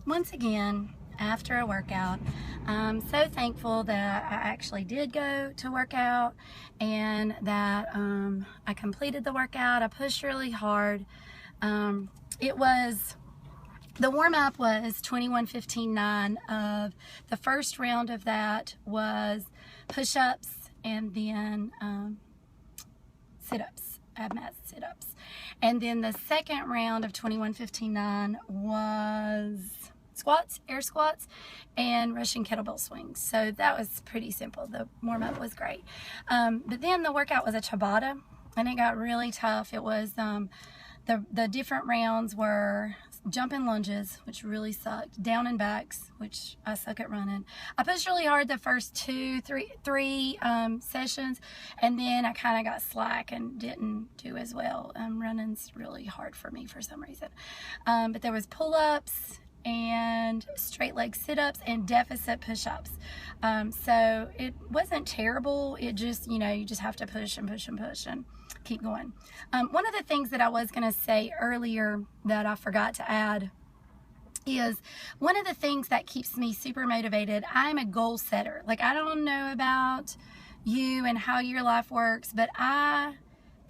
once again, after a workout, I'm so thankful that I actually did go to work out and that I completed the workout. I pushed really hard. The warm-up was 21:15:9. Of the first round of that was push-ups and then sit-ups, ab mat sit-ups. And then the second round of 21:15:9 was squats, air squats, and Russian kettlebell swings. So that was pretty simple. The warm-up was great. But then the workout was a Tabata, and it got really tough. It was the different rounds were jumping lunges, which really sucked, down and backs, which I suck at running. I pushed really hard the first three sessions, and then I kind of got slack and didn't do as well. Running's really hard for me for some reason. But there was pull-ups and straight leg sit-ups and deficit push-ups. So it wasn't terrible. It just, you just have to push and push and push and keep going. One of the things that I was going to say earlier that I forgot to add is one of the things that keeps me super motivated. I'm a goal setter. Like, I don't know about you and how your life works, but I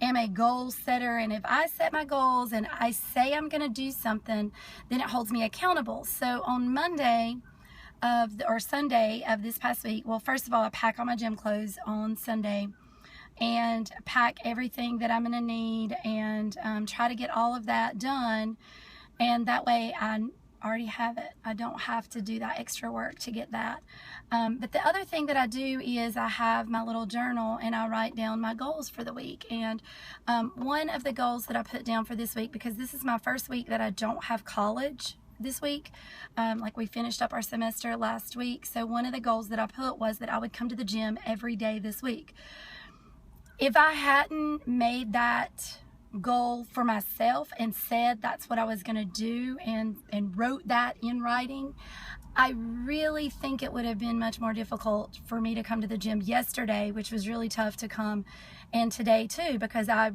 am a goal setter, and if I set my goals and I say I'm going to do something, then it holds me accountable. So on Monday or Sunday of this past week, well, first of all, I pack all my gym clothes on Sunday and pack everything that I'm going to need and try to get all of that done, and that way I already have it. I don't have to do that extra work to get that. But the other thing that I do is I have my little journal and I write down my goals for the week. And one of the goals that I put down for this week, because this is my first week that I don't have college this week, like we finished up our semester last week. So one of the goals that I put was that I would come to the gym every day this week. If I hadn't made that goal for myself and said that's what I was going to do and wrote that in writing, I really think it would have been much more difficult for me to come to the gym yesterday, which was really tough to come, and today too, because I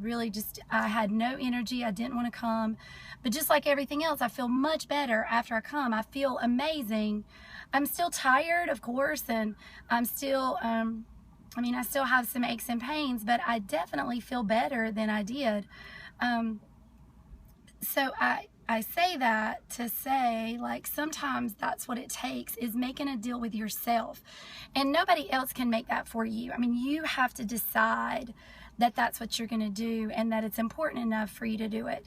had no energy. I didn't want to come. But just like everything else, I feel much better after I come. I feel amazing. I'm still tired, of course, and I'm still I still have some aches and pains, but I definitely feel better than I did. So I say that to say, like, sometimes that's what it takes, is making a deal with yourself. And nobody else can make that for you. I mean, you have to decide that that's what you're going to do and that it's important enough for you to do it.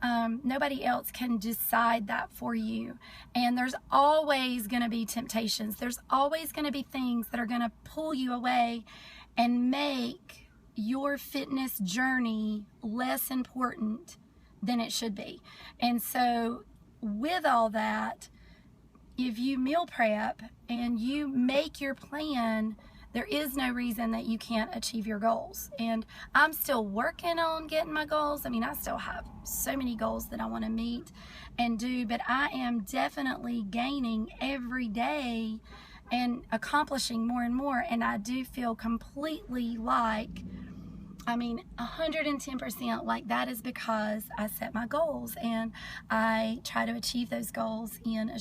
Nobody else can decide that for you. And there's always going to be temptations. There's always going to be things that are going to pull you away and make your fitness journey less important than it should be. And so with all that, if you meal prep and you make your plan, there is no reason that you can't achieve your goals. And I'm still working on getting my goals. I still have so many goals that I want to meet and do, but I am definitely gaining every day and accomplishing more and more. And I do feel completely like, 110% like that is because I set my goals and I try to achieve those goals in a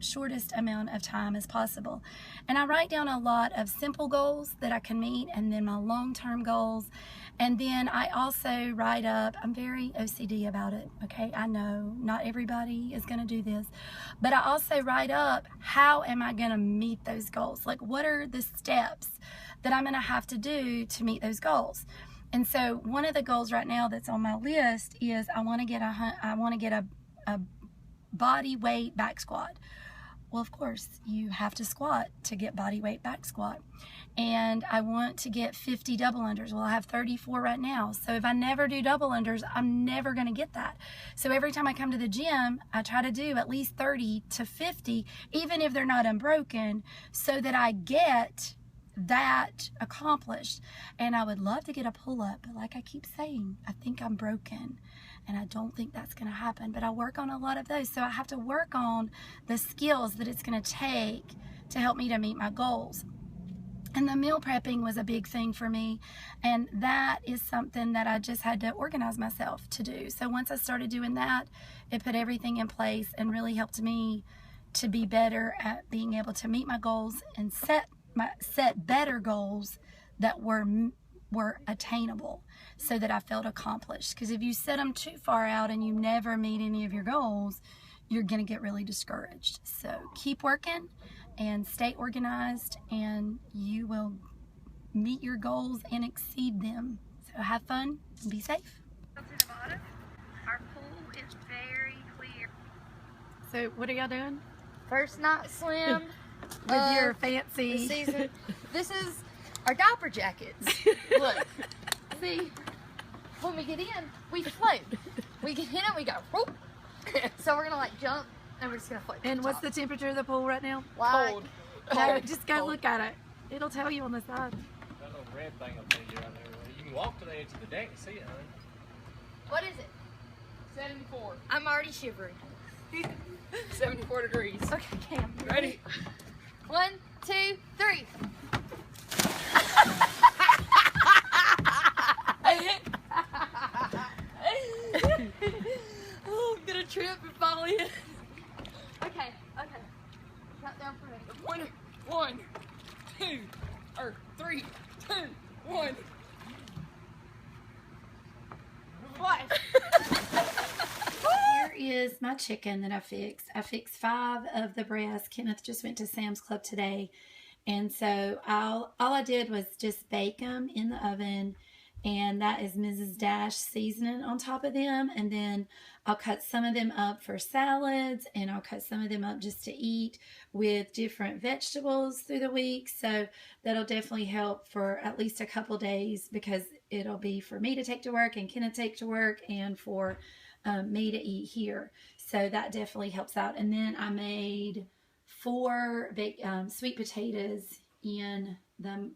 shortest amount of time as possible. And I write down a lot of simple goals that I can meet, and then my long-term goals. And then I also write up, I'm very OCD about it, okay? I know not everybody is going to do this, but I also write up, how am I going to meet those goals? Like, what are the steps that I'm going to have to do to meet those goals? And so one of the goals right now that's on my list is I want to get a body weight back squat. Well, of course, you have to squat to get body weight back squat. And I want to get 50 double unders. Well, I have 34 right now. So if I never do double unders, I'm never going to get that. So every time I come to the gym, I try to do at least 30 to 50, even if they're not unbroken, so that I get that accomplished. And I would love to get a pull-up, but like I keep saying, I think I'm broken and I don't think that's going to happen, but I work on a lot of those. So I have to work on the skills that it's going to take to help me to meet my goals. And the meal prepping was a big thing for me, and that is something that I just had to organize myself to do. So once I started doing that, it put everything in place and really helped me to be better at being able to meet my goals and set better goals that were attainable, so that I felt accomplished. Because if you set them too far out and you never meet any of your goals, you're going to get really discouraged. So keep working and stay organized, and you will meet your goals and exceed them. So have fun and be safe. To the bottom, our pool is very clear. So what are y'all doing? First night swim With your fancy season. This is our diaper jackets. Look, see, when we get in, we float. We get in and we go whoop. So we're gonna like jump and we're just gonna float. And what's the temperature of the pool right now? Like, Cold. No, just go look at it. It'll tell you on the side. That little red thing will tell you right there. You can walk to the edge of the deck and see it, honey. what is it? 74. I'm already shivering. 74 degrees. Okay, Cam. Ready? 1, 2, 3. Oh, I'm gonna trip and fall in. Okay. Count down for me. 1, 2, or 3, 2, 1. What? Here is my chicken that I fixed. I fixed 5 of the breasts. Kenneth just went to Sam's Club today. And so all I did was just bake them in the oven. And that is Mrs. Dash seasoning on top of them. And then I'll cut some of them up for salads. And I'll cut some of them up just to eat with different vegetables through the week. So that'll definitely help for at least a couple days, because it'll be for me to take to work and Kenneth take to work, and for me to eat here. So that definitely helps out. And then I made 4 sweet potatoes in the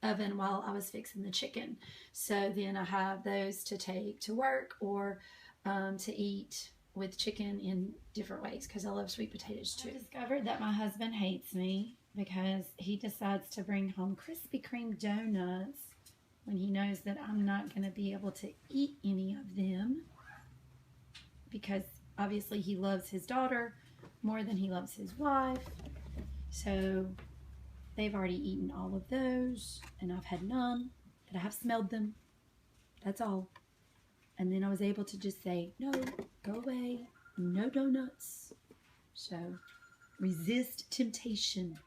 oven while I was fixing the chicken. So then I have those to take to work, or to eat with chicken in different ways, because I love sweet potatoes too. I discovered that my husband hates me because he decides to bring home Krispy Kreme donuts when he knows that I'm not going to be able to eat any of them, because obviously he loves his daughter more than he loves his wife. So they've already eaten all of those, and I've had none, but I have smelled them. That's all. And then I was able to just say, no, go away, no donuts. So resist temptation.